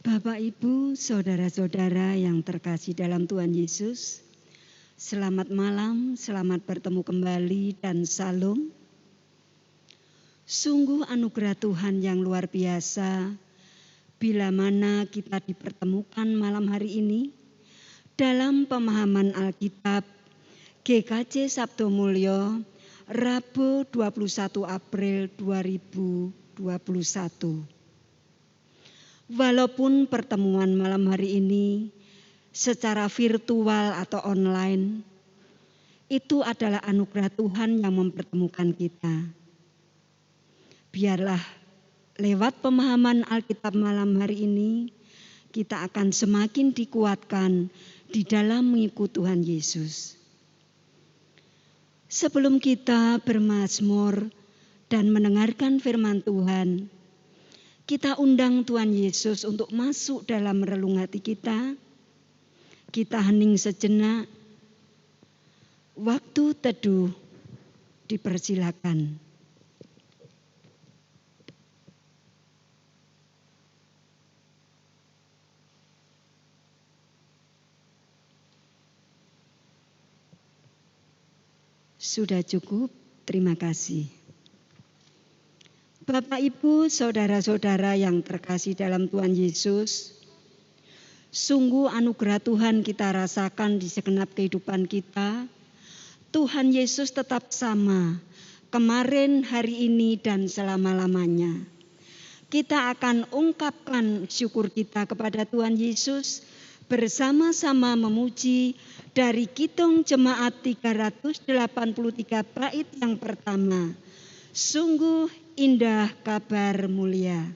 Bapak, Ibu, saudara-saudara yang terkasih dalam Tuhan Yesus, selamat malam, selamat bertemu kembali dan salam. Sungguh anugerah Tuhan yang luar biasa bila mana kita dipertemukan malam hari ini dalam pemahaman Alkitab GKJ Sabdo Mulyo Rabu 21 April 2021. Walaupun pertemuan malam hari ini secara virtual atau online, itu adalah anugerah Tuhan yang mempertemukan kita. Biarlah lewat pemahaman Alkitab malam hari ini, kita akan semakin dikuatkan di dalam mengikuti Tuhan Yesus. Sebelum kita bermazmur dan mendengarkan firman Tuhan, kita undang Tuhan Yesus untuk masuk dalam relung hati kita. Kita hening sejenak. Waktu teduh dipersilakan. Sudah cukup, terima kasih. Bapak, Ibu, saudara-saudara yang terkasih dalam Tuhan Yesus, sungguh anugerah Tuhan kita rasakan di segenap kehidupan kita. Tuhan Yesus tetap sama, kemarin, hari ini, dan selama-lamanya. Kita akan ungkapkan syukur kita kepada Tuhan Yesus, bersama-sama memuji dari Kidung Jemaat 383 bait yang pertama. Sungguh indah kabar mulia.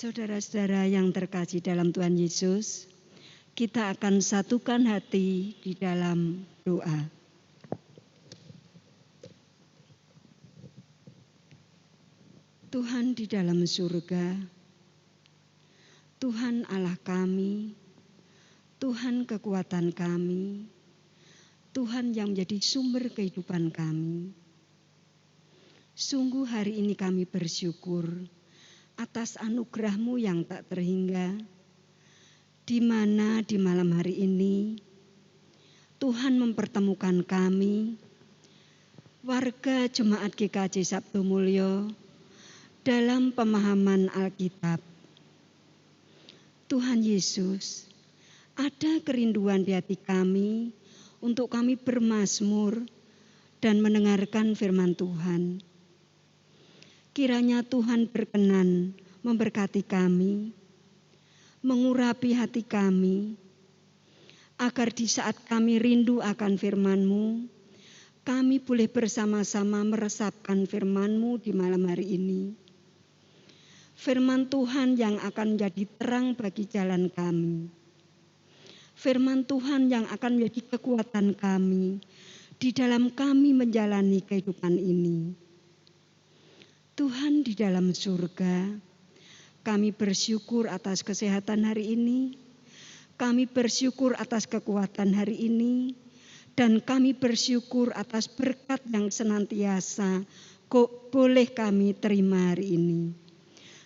Saudara-saudara yang terkasih dalam Tuhan Yesus, kita akan satukan hati di dalam doa. Tuhan di dalam surga, Tuhan Allah kami, Tuhan kekuatan kami, Tuhan yang menjadi sumber kehidupan kami. Sungguh hari ini kami bersyukur atas anugerah-Mu yang tak terhingga, di mana di malam hari ini Tuhan mempertemukan kami, warga Jemaat GKJ Sabdo Mulyo, dalam pemahaman Alkitab. Tuhan Yesus, ada kerinduan di hati kami untuk kami bermazmur dan mendengarkan firman Tuhan. Kiranya Tuhan berkenan memberkati kami, mengurapi hati kami, agar di saat kami rindu akan firman-Mu, kami boleh bersama-sama meresapkan firman-Mu di malam hari ini. Firman Tuhan yang akan menjadi terang bagi jalan kami. Firman Tuhan yang akan menjadi kekuatan kami di dalam kami menjalani kehidupan ini. Tuhan di dalam surga, kami bersyukur atas kesehatan hari ini, kami bersyukur atas kekuatan hari ini, dan kami bersyukur atas berkat yang senantiasa boleh kami terima hari ini.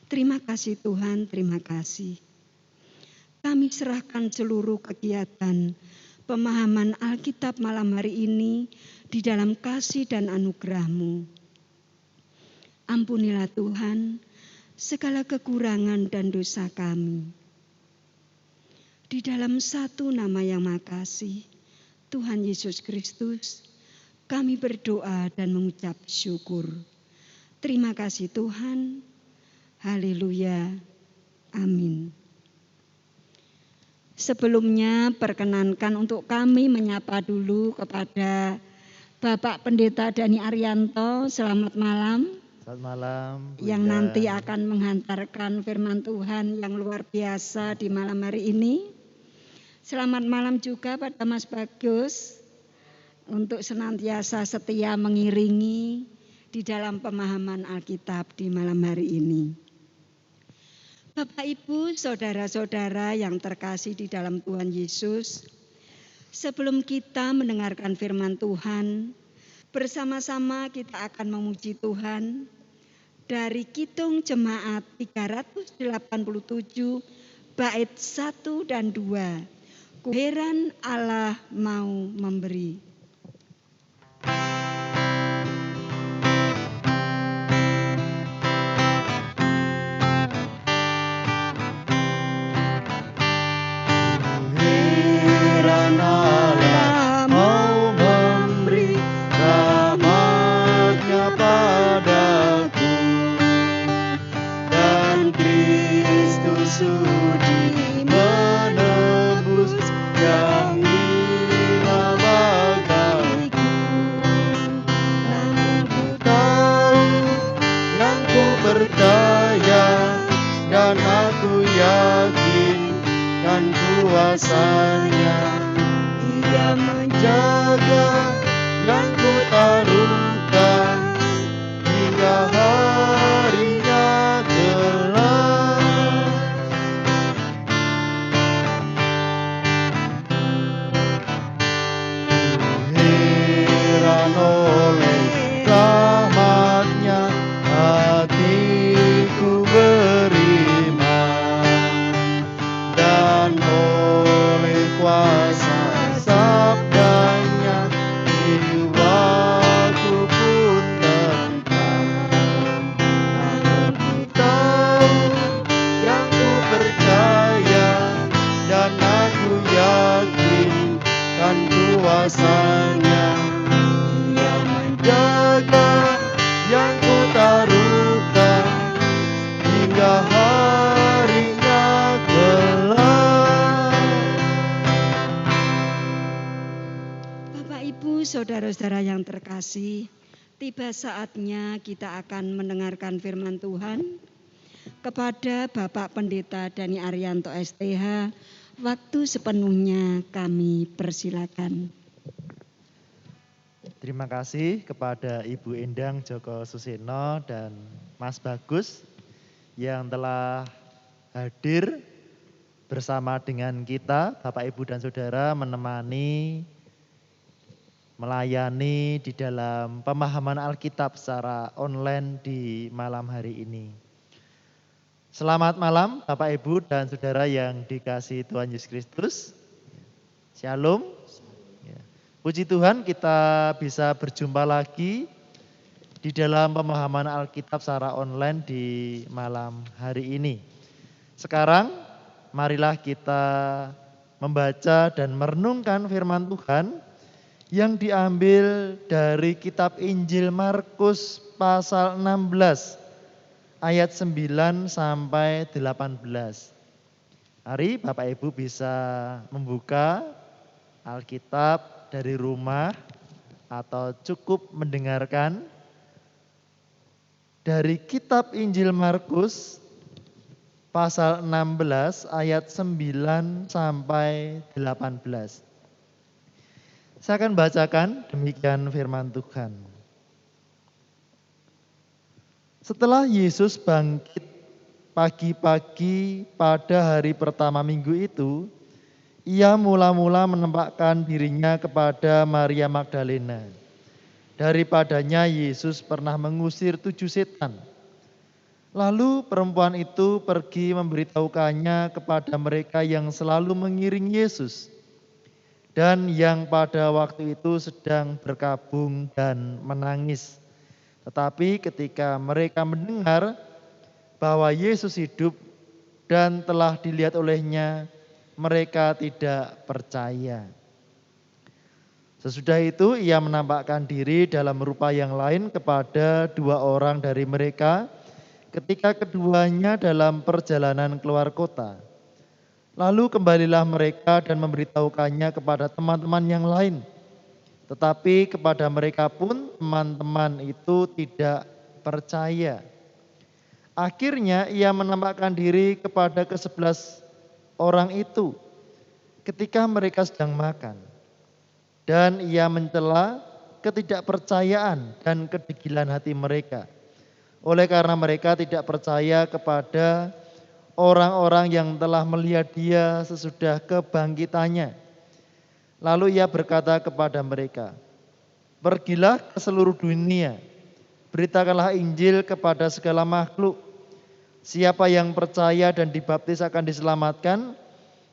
Terima kasih Tuhan, terima kasih. Kami serahkan seluruh kegiatan pemahaman Alkitab malam hari ini di dalam kasih dan anugerah-Mu. Ampunilah Tuhan segala kekurangan dan dosa kami. Di dalam satu nama yang makasih, Tuhan Yesus Kristus, kami berdoa dan mengucap syukur. Terima kasih Tuhan. Haleluya. Amin. Sebelumnya perkenankan untuk kami menyapa dulu kepada Bapak Pendeta Dhani Arianto. Selamat malam. Selamat malam. Yang nanti akan menghantarkan firman Tuhan yang luar biasa di malam hari ini. Selamat malam juga pada Mas Bagus untuk senantiasa setia mengiringi di dalam pemahaman Alkitab di malam hari ini. Bapak, Ibu, saudara-saudara yang terkasih di dalam Tuhan Yesus, sebelum kita mendengarkan firman Tuhan, bersama-sama kita akan memuji Tuhan dari Kidung Jemaat 387 bait 1 dan 2. Ku heran Allah mau memberi. Kuasanya Dia menjaga yang ku taruhkan hingga harinya kelak. Heran oleh rahmat-Nya, hatiku beriman, dan kuasa sabdanya jiwaku pun tentram. Namun ku tahu yang ku percaya, dan aku yakin kan kuasanya. Dia menjaga yang ku taruhkan hingga harinya kelak. Saudara-saudara yang terkasih, tiba saatnya kita akan mendengarkan firman Tuhan. Kepada Bapak Pendeta Dhani Arianto STH, waktu sepenuhnya kami persilakan. Terima kasih kepada Ibu Endang Joko Suseno dan Mas Bagus yang telah hadir bersama dengan kita, Bapak, Ibu, dan Saudara, melayani di dalam pemahaman Alkitab secara online di malam hari ini. Selamat malam Bapak, Ibu, dan Saudara yang dikasihi Tuhan Yesus Kristus. Shalom. Puji Tuhan kita bisa berjumpa lagi di dalam pemahaman Alkitab secara online di malam hari ini. Sekarang marilah kita membaca dan merenungkan firman Tuhan yang diambil dari kitab Injil Markus pasal 16 ayat 9 sampai 18. Mari Bapak Ibu bisa membuka Alkitab dari rumah atau cukup mendengarkan dari kitab Injil Markus pasal 16 ayat 9 sampai 18. Saya akan bacakan demikian firman Tuhan. Setelah Yesus bangkit pagi-pagi pada hari pertama minggu itu, ia mula-mula menampakkan dirinya kepada Maria Magdalena. Daripadanya Yesus pernah mengusir 7 setan. Lalu perempuan itu pergi memberitahukannya kepada mereka yang selalu mengiring Yesus dan yang pada waktu itu sedang berkabung dan menangis. Tetapi ketika mereka mendengar bahwa Yesus hidup dan telah dilihat olehnya, mereka tidak percaya. Sesudah itu ia menampakkan diri dalam rupa yang lain kepada 2 orang dari mereka ketika keduanya dalam perjalanan keluar kota. Lalu kembalilah mereka dan memberitahukannya kepada teman-teman yang lain. Tetapi kepada mereka pun teman-teman itu tidak percaya. Akhirnya ia menampakkan diri kepada ke-11 orang itu ketika mereka sedang makan. Dan ia mencela ketidakpercayaan dan kedegilan hati mereka. Oleh karena mereka tidak percaya kepada orang-orang yang telah melihat dia sesudah kebangkitannya. Lalu ia berkata kepada mereka, "Pergilah ke seluruh dunia, beritakanlah Injil kepada segala makhluk. Siapa yang percaya dan dibaptis akan diselamatkan,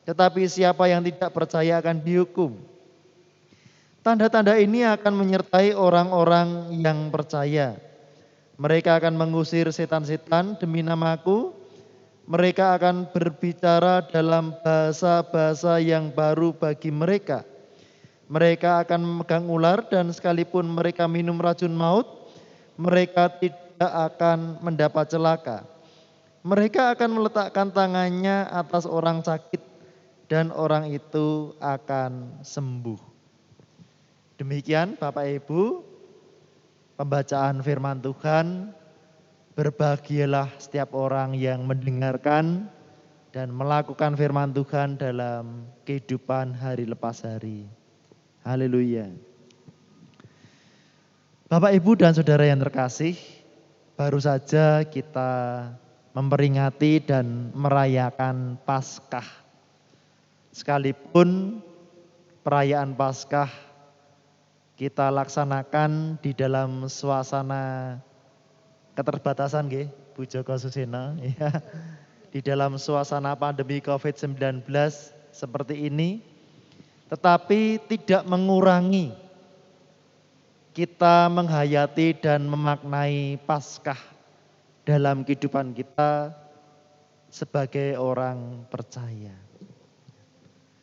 tetapi siapa yang tidak percaya akan dihukum. Tanda-tanda ini akan menyertai orang-orang yang percaya. Mereka akan mengusir setan-setan demi namaku. Mereka akan berbicara dalam bahasa-bahasa yang baru bagi mereka. Mereka akan memegang ular dan sekalipun mereka minum racun maut, mereka tidak akan mendapat celaka. Mereka akan meletakkan tangannya atas orang sakit dan orang itu akan sembuh." Demikian Bapak Ibu, pembacaan firman Tuhan. Berbahagialah setiap orang yang mendengarkan dan melakukan firman Tuhan dalam kehidupan hari lepas hari. Haleluya. Bapak Ibu dan Saudara yang terkasih, baru saja kita memperingati dan merayakan Paskah. Sekalipun perayaan Paskah kita laksanakan di dalam suasana keterbatasan nggih, Bu Joko Suseno ya. Di dalam suasana pandemi Covid-19 seperti ini, tetapi tidak mengurangi kita menghayati dan memaknai Paskah dalam kehidupan kita sebagai orang percaya.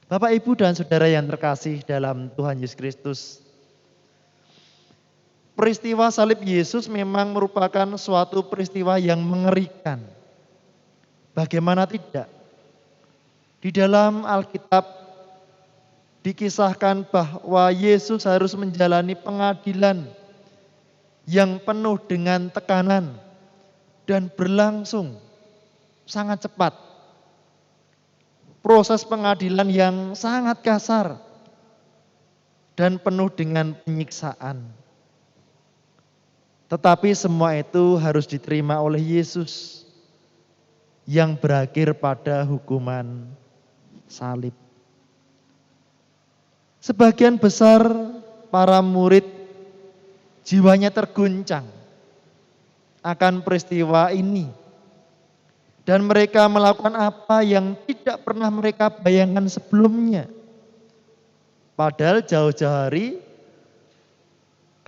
Bapak, Ibu dan Saudara yang terkasih dalam Tuhan Yesus Kristus, peristiwa salib Yesus memang merupakan suatu peristiwa yang mengerikan. Bagaimana tidak? Di dalam Alkitab dikisahkan bahwa Yesus harus menjalani pengadilan yang penuh dengan tekanan dan berlangsung sangat cepat. Proses pengadilan yang sangat kasar dan penuh dengan penyiksaan. Tetapi semua itu harus diterima oleh Yesus yang berakhir pada hukuman salib. Sebagian besar para murid jiwanya terguncang akan peristiwa ini. Dan mereka melakukan apa yang tidak pernah mereka bayangkan sebelumnya. Padahal jauh-jauh hari,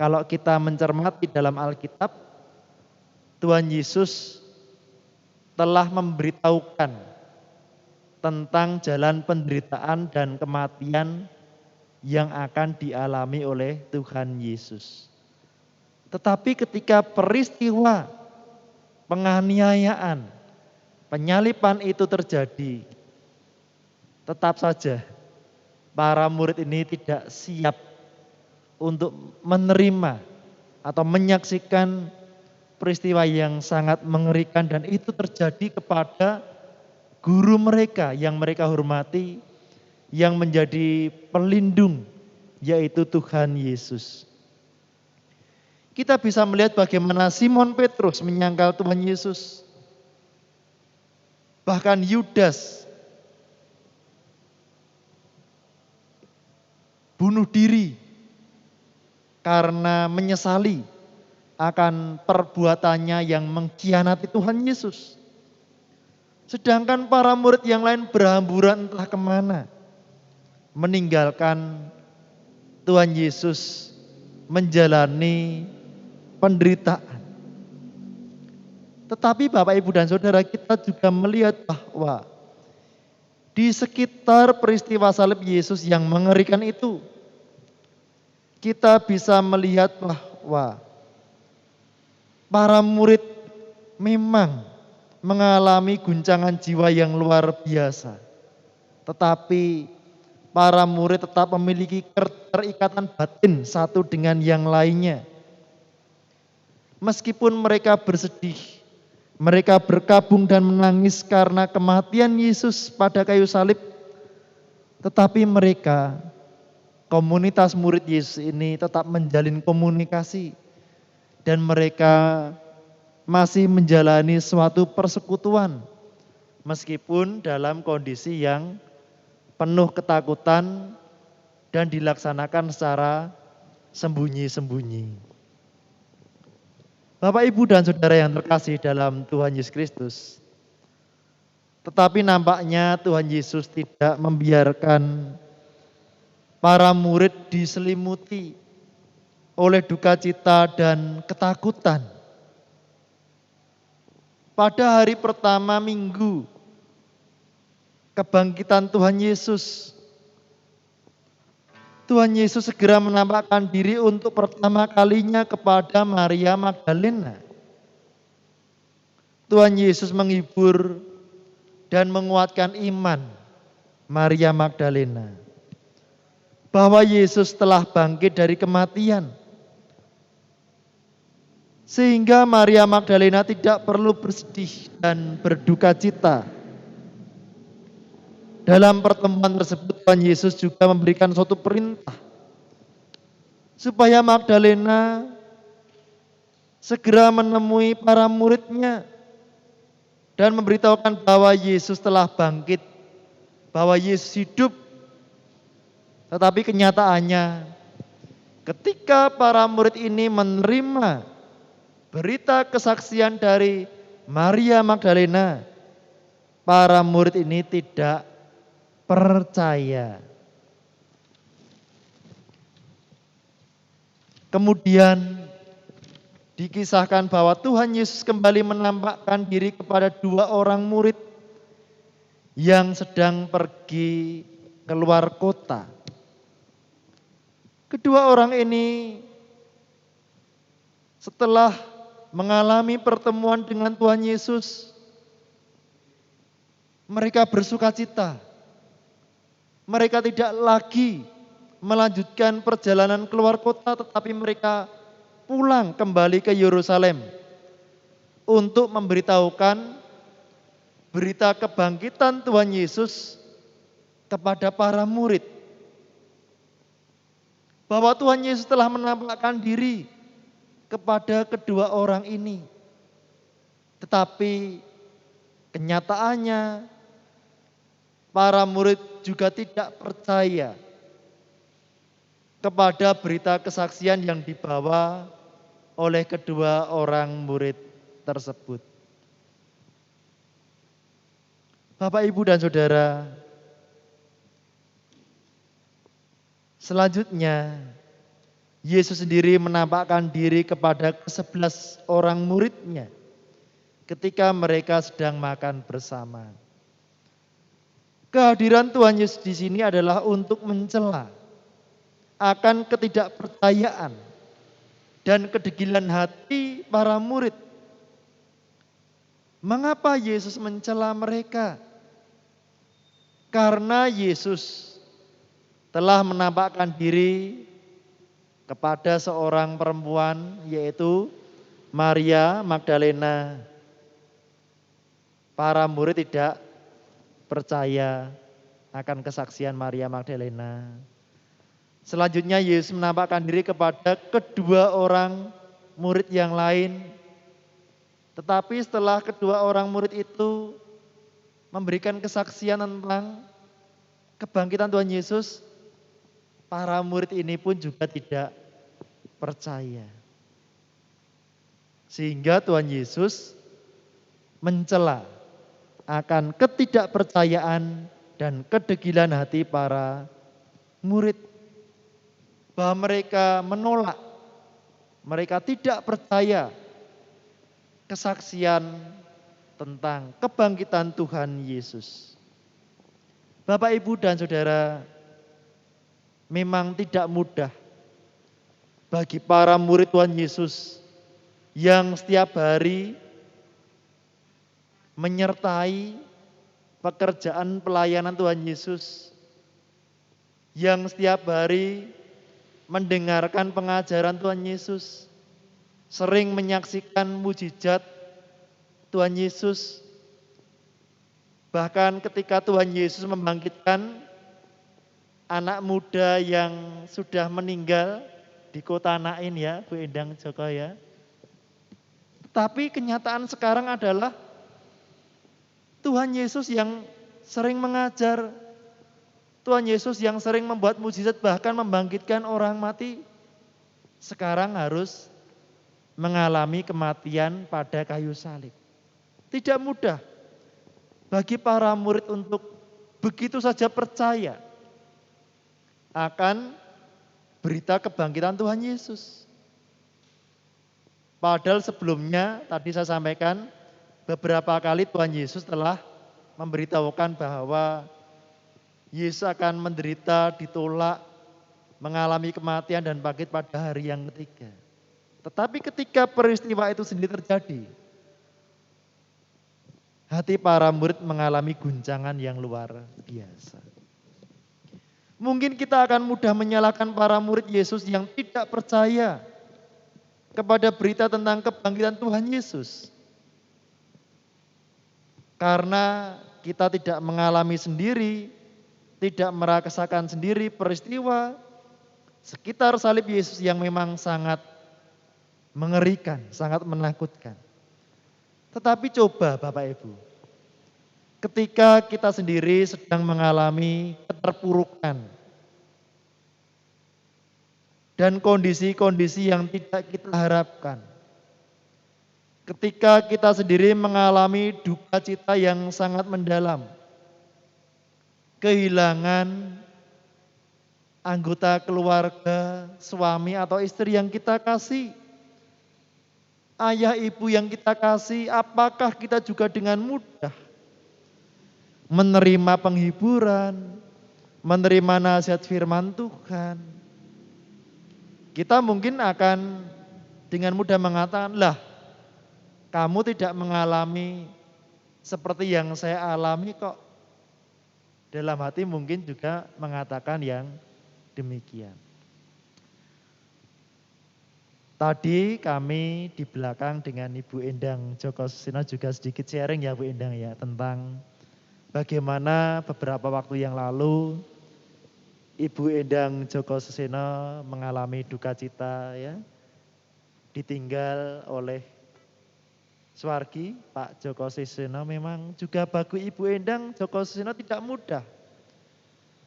kalau kita mencermati dalam Alkitab, Tuhan Yesus telah memberitahukan tentang jalan penderitaan dan kematian yang akan dialami oleh Tuhan Yesus. Tetapi ketika peristiwa penganiayaan, penyaliban itu terjadi, tetap saja para murid ini tidak siap untuk menerima atau menyaksikan peristiwa yang sangat mengerikan, dan itu terjadi kepada guru mereka yang mereka hormati, yang menjadi pelindung, yaitu Tuhan Yesus. Kita bisa melihat bagaimana Simon Petrus menyangkal Tuhan Yesus. Bahkan Yudas bunuh diri karena menyesali akan perbuatannya yang mengkhianati Tuhan Yesus. Sedangkan para murid yang lain berhamburan entah kemana, meninggalkan Tuhan Yesus menjalani penderitaan. Tetapi Bapak, Ibu, dan Saudara, kita juga melihat bahwa di sekitar peristiwa salib Yesus yang mengerikan itu, kita bisa melihat bahwa para murid memang mengalami guncangan jiwa yang luar biasa. Tetapi para murid tetap memiliki keterikatan batin satu dengan yang lainnya. Meskipun mereka bersedih, mereka berkabung dan menangis karena kematian Yesus pada kayu salib, tetapi mereka, komunitas murid Yesus ini, tetap menjalin komunikasi, dan mereka masih menjalani suatu persekutuan meskipun dalam kondisi yang penuh ketakutan dan dilaksanakan secara sembunyi-sembunyi. Bapak, Ibu, dan Saudara yang terkasih dalam Tuhan Yesus Kristus, tetapi nampaknya Tuhan Yesus tidak membiarkan para murid diselimuti oleh duka cita dan ketakutan. Pada hari pertama minggu kebangkitan Tuhan Yesus, Tuhan Yesus segera menampakkan diri untuk pertama kalinya kepada Maria Magdalena. Tuhan Yesus menghibur dan menguatkan iman Maria Magdalena bahwa Yesus telah bangkit dari kematian. Sehingga Maria Magdalena tidak perlu bersedih dan berduka cita. Dalam pertemuan tersebut Tuhan Yesus juga memberikan suatu perintah supaya Magdalena segera menemui para muridnya dan memberitahukan bahwa Yesus telah bangkit, bahwa Yesus hidup. Tetapi kenyataannya ketika para murid ini menerima berita kesaksian dari Maria Magdalena, para murid ini tidak percaya. Kemudian dikisahkan bahwa Tuhan Yesus kembali menampakkan diri kepada dua orang murid yang sedang pergi keluar kota. Kedua orang ini setelah mengalami pertemuan dengan Tuhan Yesus, mereka bersuka cita. Mereka tidak lagi melanjutkan perjalanan keluar kota, tetapi mereka pulang kembali ke Yerusalem untuk memberitahukan berita kebangkitan Tuhan Yesus kepada para murid. Bahwa Tuhan Yesus telah menampakkan diri kepada kedua orang ini. Tetapi kenyataannya para murid juga tidak percaya kepada berita kesaksian yang dibawa oleh kedua orang murid tersebut. Bapak, Ibu, dan Saudara, selanjutnya Yesus sendiri menampakkan diri kepada ke-11 orang muridnya ketika mereka sedang makan bersama. Kehadiran Tuhan Yesus di sini adalah untuk mencela akan ketidakpercayaan dan kedegilan hati para murid. Mengapa Yesus mencela mereka? Karena Yesus telah menampakkan diri kepada seorang perempuan yaitu Maria Magdalena. Para murid tidak percaya akan kesaksian Maria Magdalena. Selanjutnya Yesus menampakkan diri kepada kedua orang murid yang lain. Tetapi setelah kedua orang murid itu memberikan kesaksian tentang kebangkitan Tuhan Yesus, para murid ini pun juga tidak percaya. Sehingga Tuhan Yesus mencela akan ketidakpercayaan dan kedegilan hati para murid. Bahwa mereka menolak, mereka tidak percaya kesaksian tentang kebangkitan Tuhan Yesus. Bapak, Ibu, dan Saudara, memang tidak mudah bagi para murid Tuhan Yesus yang setiap hari menyertai pekerjaan pelayanan Tuhan Yesus, yang setiap hari mendengarkan pengajaran Tuhan Yesus, sering menyaksikan mujizat Tuhan Yesus. Bahkan ketika Tuhan Yesus membangkitkan anak muda yang sudah meninggal di kota Nain ya, Bu Endang Joko ya. Tapi kenyataan sekarang adalah Tuhan Yesus yang sering mengajar, Tuhan Yesus yang sering membuat mujizat bahkan membangkitkan orang mati, sekarang harus mengalami kematian pada kayu salib. Tidak mudah bagi para murid untuk begitu saja percaya akan berita kebangkitan Tuhan Yesus. Padahal sebelumnya tadi saya sampaikan beberapa kali Tuhan Yesus telah memberitahukan bahwa Yesus akan menderita, ditolak, mengalami kematian dan bangkit pada hari yang ketiga. Tetapi ketika peristiwa itu sendiri terjadi, hati para murid mengalami guncangan yang luar biasa. Mungkin kita akan mudah menyalahkan para murid Yesus yang tidak percaya kepada berita tentang kebangkitan Tuhan Yesus. Karena kita tidak mengalami sendiri, tidak merasakan sendiri peristiwa sekitar salib Yesus yang memang sangat mengerikan, sangat menakutkan. Tetapi coba Bapak Ibu, ketika kita sendiri sedang mengalami keterpurukan dan kondisi-kondisi yang tidak kita harapkan, ketika kita sendiri mengalami duka cita yang sangat mendalam, kehilangan anggota keluarga, suami atau istri yang kita kasih, ayah ibu yang kita kasih, apakah kita juga dengan mudah menerima penghiburan, menerima nasihat firman Tuhan? Kita mungkin akan dengan mudah mengatakan, lah kamu tidak mengalami seperti yang saya alami kok. Dalam hati mungkin juga mengatakan yang demikian. Tadi kami di belakang dengan Ibu Endang Joko Susino juga sedikit sharing ya Bu Endang ya tentang bagaimana beberapa waktu yang lalu Ibu Endang Joko Susino mengalami duka cita ya, ditinggal oleh Suwargi, Pak Joko Susino. Memang juga bagi Ibu Endang Joko Susino tidak mudah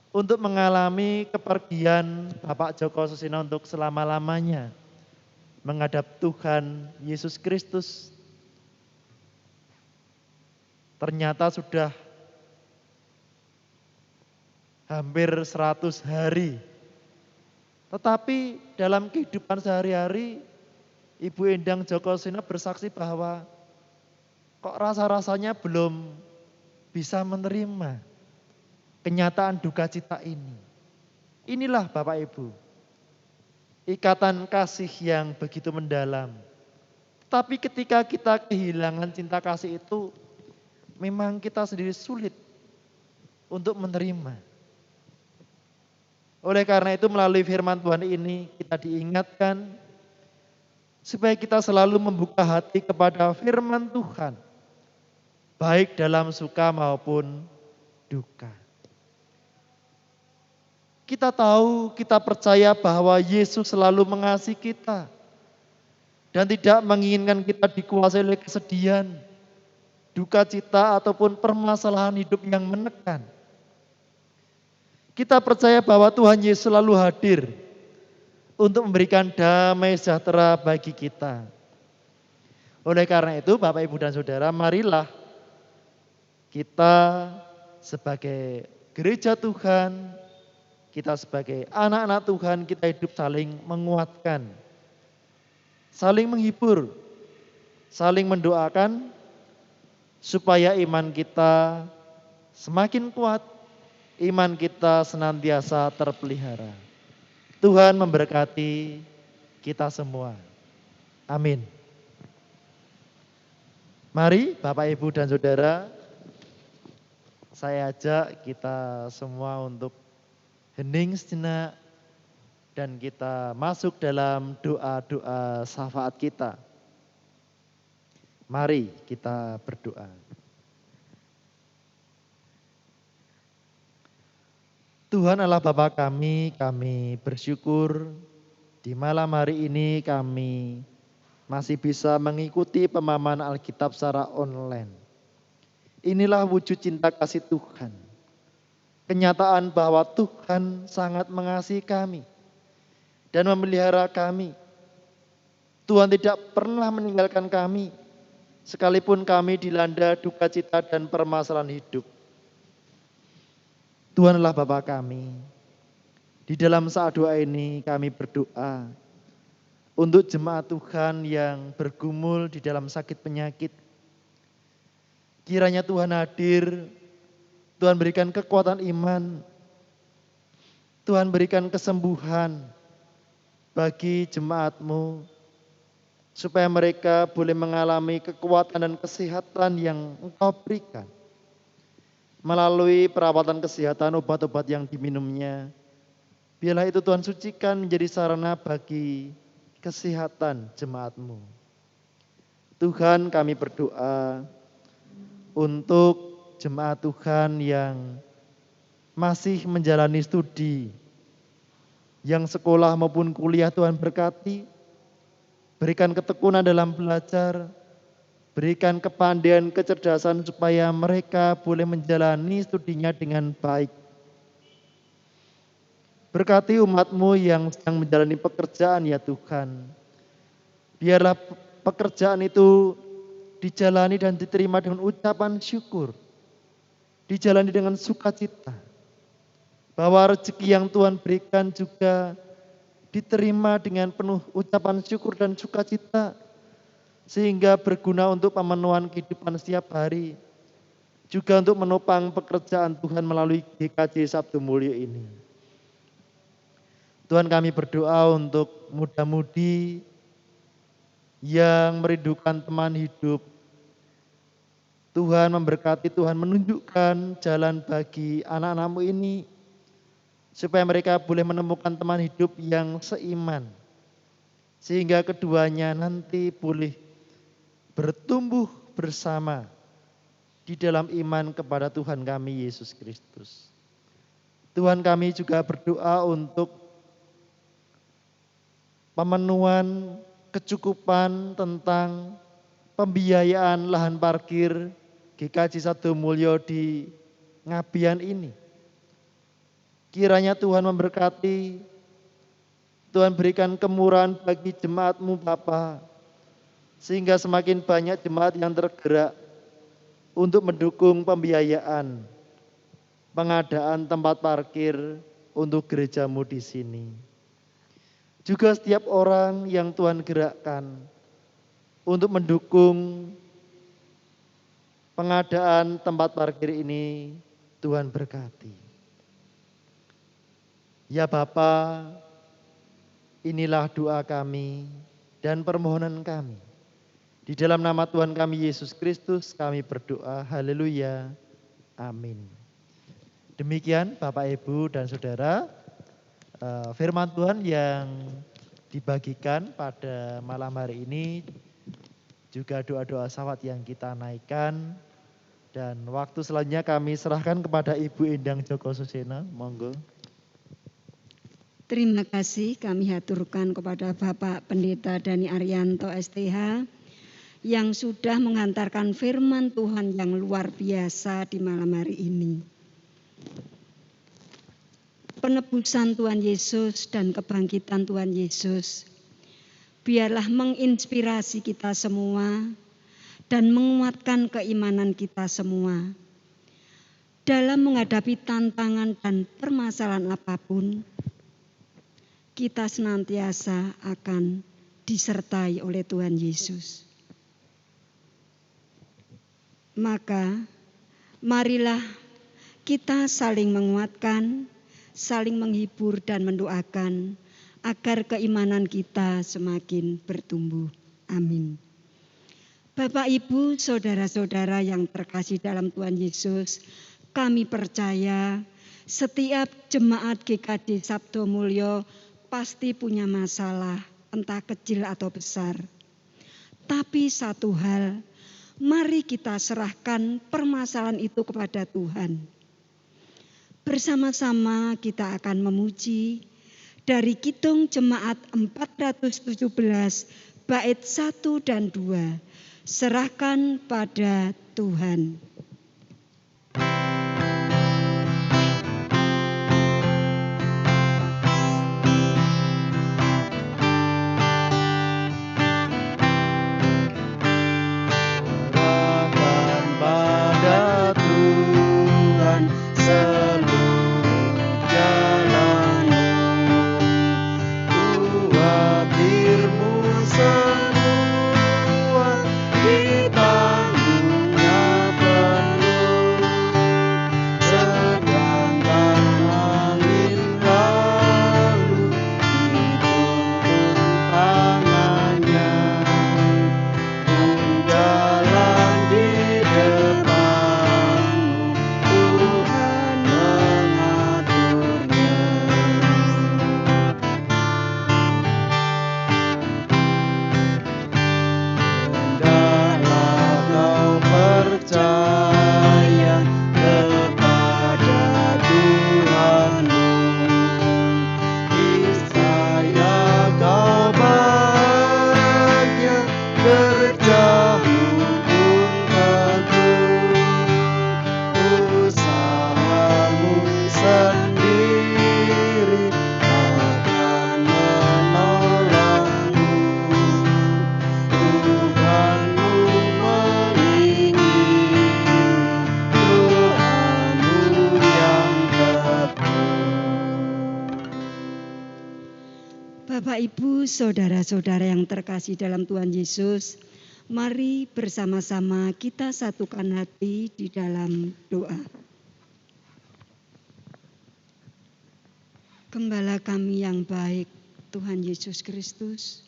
untuk mengalami kepergian Bapak Joko Susino untuk selama-lamanya menghadap Tuhan Yesus Kristus. Ternyata sudah hampir 100 hari. Tetapi dalam kehidupan sehari-hari Ibu Endang Joko Susino bersaksi bahwa kok rasa-rasanya belum bisa menerima kenyataan duka cita ini. Inilah Bapak Ibu, ikatan kasih yang begitu mendalam. Tapi ketika kita kehilangan cinta kasih itu, memang kita sendiri sulit untuk menerima. Oleh karena itu melalui firman Tuhan ini kita diingatkan supaya kita selalu membuka hati kepada firman Tuhan, baik dalam suka maupun duka. Kita tahu, kita percaya bahwa Yesus selalu mengasihi kita dan tidak menginginkan kita dikuasai oleh kesedihan, duka cita ataupun permasalahan hidup yang menekan. Kita percaya bahwa Tuhan Yesus selalu hadir untuk memberikan damai sejahtera bagi kita. Oleh karena itu Bapak Ibu dan Saudara, marilah kita sebagai gereja Tuhan, kita sebagai anak-anak Tuhan, kita hidup saling menguatkan, saling menghibur, saling mendoakan, supaya iman kita semakin kuat, iman kita senantiasa terpelihara. Tuhan memberkati kita semua. Amin. Mari Bapak Ibu dan Saudara, saya ajak kita semua untuk hening sejenak dan kita masuk dalam doa-doa syafaat kita. Mari kita berdoa. Tuhan Allah Bapa kami bersyukur di malam hari ini kami masih bisa mengikuti pemahaman Alkitab secara online. Inilah wujud cinta kasih Tuhan. Kenyataan bahwa Tuhan sangat mengasihi kami dan memelihara kami. Tuhan tidak pernah meninggalkan kami, sekalipun kami dilanda duka cita dan permasalahan hidup. Tuhan adalah Bapa kami. Di dalam saat doa ini kami berdoa untuk jemaat Tuhan yang bergumul di dalam sakit penyakit. Kiranya Tuhan hadir, Tuhan berikan kekuatan iman, Tuhan berikan kesembuhan bagi jemaat-Mu, supaya mereka boleh mengalami kekuatan dan kesehatan yang Engkau berikan. Melalui perawatan kesehatan, obat-obat yang diminumnya, biarlah itu Tuhan sucikan menjadi sarana bagi kesehatan jemaat-Mu. Tuhan, kami berdoa untuk jemaat Tuhan yang masih menjalani studi, yang sekolah maupun kuliah Tuhan berkati, berikan ketekunan dalam belajar, berikan kepandaian, kecerdasan supaya mereka boleh menjalani studinya dengan baik. Berkati umat-Mu yang sedang menjalani pekerjaan ya Tuhan. Biarlah pekerjaan itu dijalani dan diterima dengan ucapan syukur. Dijalani dengan sukacita. Bahwa rezeki yang Tuhan berikan juga diterima dengan penuh ucapan syukur dan sukacita. Sehingga berguna untuk pemenuhan kehidupan setiap hari. Juga untuk menopang pekerjaan Tuhan melalui GKJ Sabtu Mulyo ini. Tuhan, kami berdoa untuk muda-mudi yang merindukan teman hidup. Tuhan memberkati, Tuhan menunjukkan jalan bagi anak-anak-Mu ini. Supaya mereka boleh menemukan teman hidup yang seiman. Sehingga keduanya nanti boleh bertumbuh bersama di dalam iman kepada Tuhan kami Yesus Kristus. Tuhan, kami juga berdoa untuk pemenuhan kecukupan tentang pembiayaan lahan parkir GKJ Sabtu Mulyo di Ngabian ini. Kiranya Tuhan memberkati, Tuhan berikan kemurahan bagi jemaat-Mu Bapa, sehingga semakin banyak jemaat yang tergerak untuk mendukung pembiayaan pengadaan tempat parkir untuk gereja-Mu di sini. Juga setiap orang yang Tuhan gerakkan untuk mendukung pengadaan tempat parkir ini, Tuhan berkati. Ya Bapa, inilah doa kami dan permohonan kami. Di dalam nama Tuhan kami Yesus Kristus kami berdoa, haleluya, amin. Demikian Bapak, Ibu, dan Saudara, firman Tuhan yang dibagikan pada malam hari ini, juga doa-doa salawat yang kita naikkan. Dan waktu selanjutnya kami serahkan kepada Ibu Endang Joko Susena, monggo. Terima kasih kami haturkan kepada Bapak Pendeta Dani Arianto STH yang sudah mengantarkan firman Tuhan yang luar biasa di malam hari ini. Penebusan Tuhan Yesus dan kebangkitan Tuhan Yesus biarlah menginspirasi kita semua dan menguatkan keimanan kita semua dalam menghadapi tantangan dan permasalahan apapun. Kita senantiasa akan disertai oleh Tuhan Yesus. Maka marilah kita saling menguatkan, saling menghibur dan mendoakan agar keimanan kita semakin bertumbuh. Amin. Bapak, Ibu, saudara-saudara yang terkasih dalam Tuhan Yesus, kami percaya setiap jemaat GKJ Sabdo Mulyo pasti punya masalah, entah kecil atau besar. Tapi satu hal, mari kita serahkan permasalahan itu kepada Tuhan. Bersama-sama kita akan memuji dari Kidung Jemaat 417 bait 1 dan 2. Serahkan pada Tuhan. Bapak, Ibu, saudara-saudara yang terkasih dalam Tuhan Yesus, mari bersama-sama kita satukan hati di dalam doa. Gembala kami yang baik, Tuhan Yesus Kristus,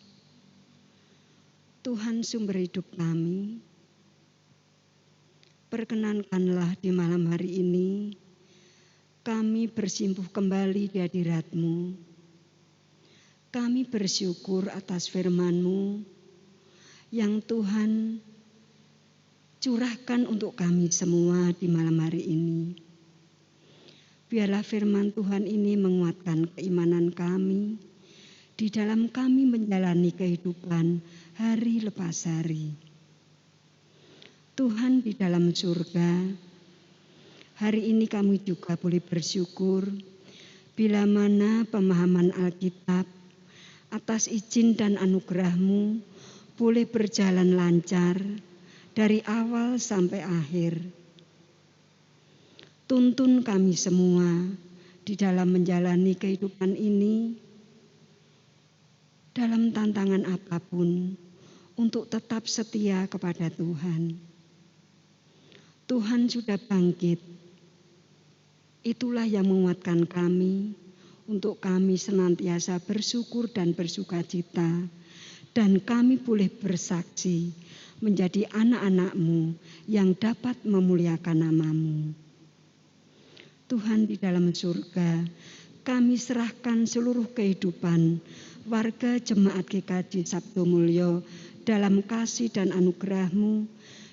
Tuhan sumber hidup kami, perkenankanlah di malam hari ini kami bersimpuh kembali di hadirat-Mu. Kami bersyukur atas firman-Mu yang Tuhan curahkan untuk kami semua di malam hari ini. Biarlah firman Tuhan ini menguatkan keimanan kami di dalam kami menjalani kehidupan hari lepas hari. Tuhan di dalam surga, hari ini kami juga boleh bersyukur bila mana pemahaman Alkitab atas izin dan anugerah-Mu boleh berjalan lancar dari awal sampai akhir. Tuntun kami semua di dalam menjalani kehidupan ini dalam tantangan apapun untuk tetap setia kepada Tuhan. Tuhan sudah bangkit. Itulah yang menguatkan kami untuk kami senantiasa bersyukur dan bersukacita, dan kami boleh bersaksi menjadi anak-anak-Mu yang dapat memuliakan nama-Mu. Tuhan di dalam surga, kami serahkan seluruh kehidupan warga Jemaat GKJ Sabto Mulyo dalam kasih dan anugerah-Mu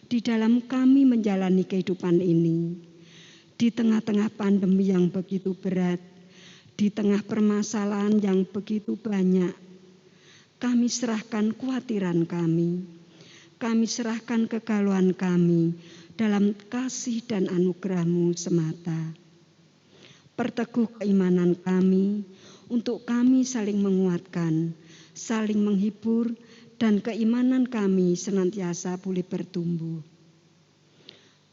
di dalam kami menjalani kehidupan ini. Di tengah-tengah pandemi yang begitu berat, di tengah permasalahan yang begitu banyak, kami serahkan kekhawatiran kami serahkan kegalauan kami dalam kasih dan anugerah-Mu semata. Perteguh keimanan kami untuk kami saling menguatkan, saling menghibur, dan keimanan kami senantiasa boleh bertumbuh.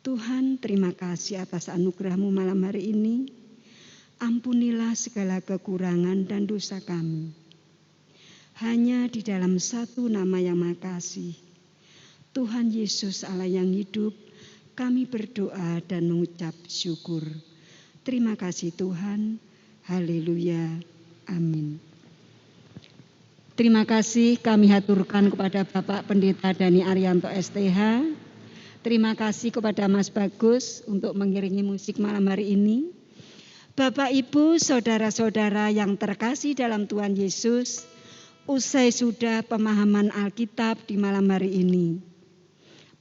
Tuhan, terima kasih atas anugerah-Mu malam hari ini. Ampunilah segala kekurangan dan dosa kami. Hanya di dalam satu nama yang Maha Kasih, Tuhan Yesus Allah yang hidup, kami berdoa dan mengucap syukur. Terima kasih Tuhan. Haleluya. Amin. Terima kasih kami haturkan kepada Bapak Pendeta Dhani Arianto STH. Terima kasih kepada Mas Bagus untuk mengiringi musik malam hari ini. Bapak, Ibu, saudara-saudara yang terkasih dalam Tuhan Yesus, usai sudah pemahaman Alkitab di malam hari ini.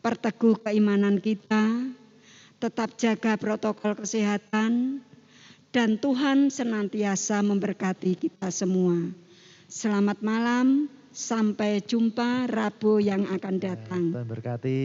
Perteguh keimanan kita, tetap jaga protokol kesehatan, dan Tuhan senantiasa memberkati kita semua. Selamat malam, sampai jumpa Rabu yang akan datang. Tuhan berkati.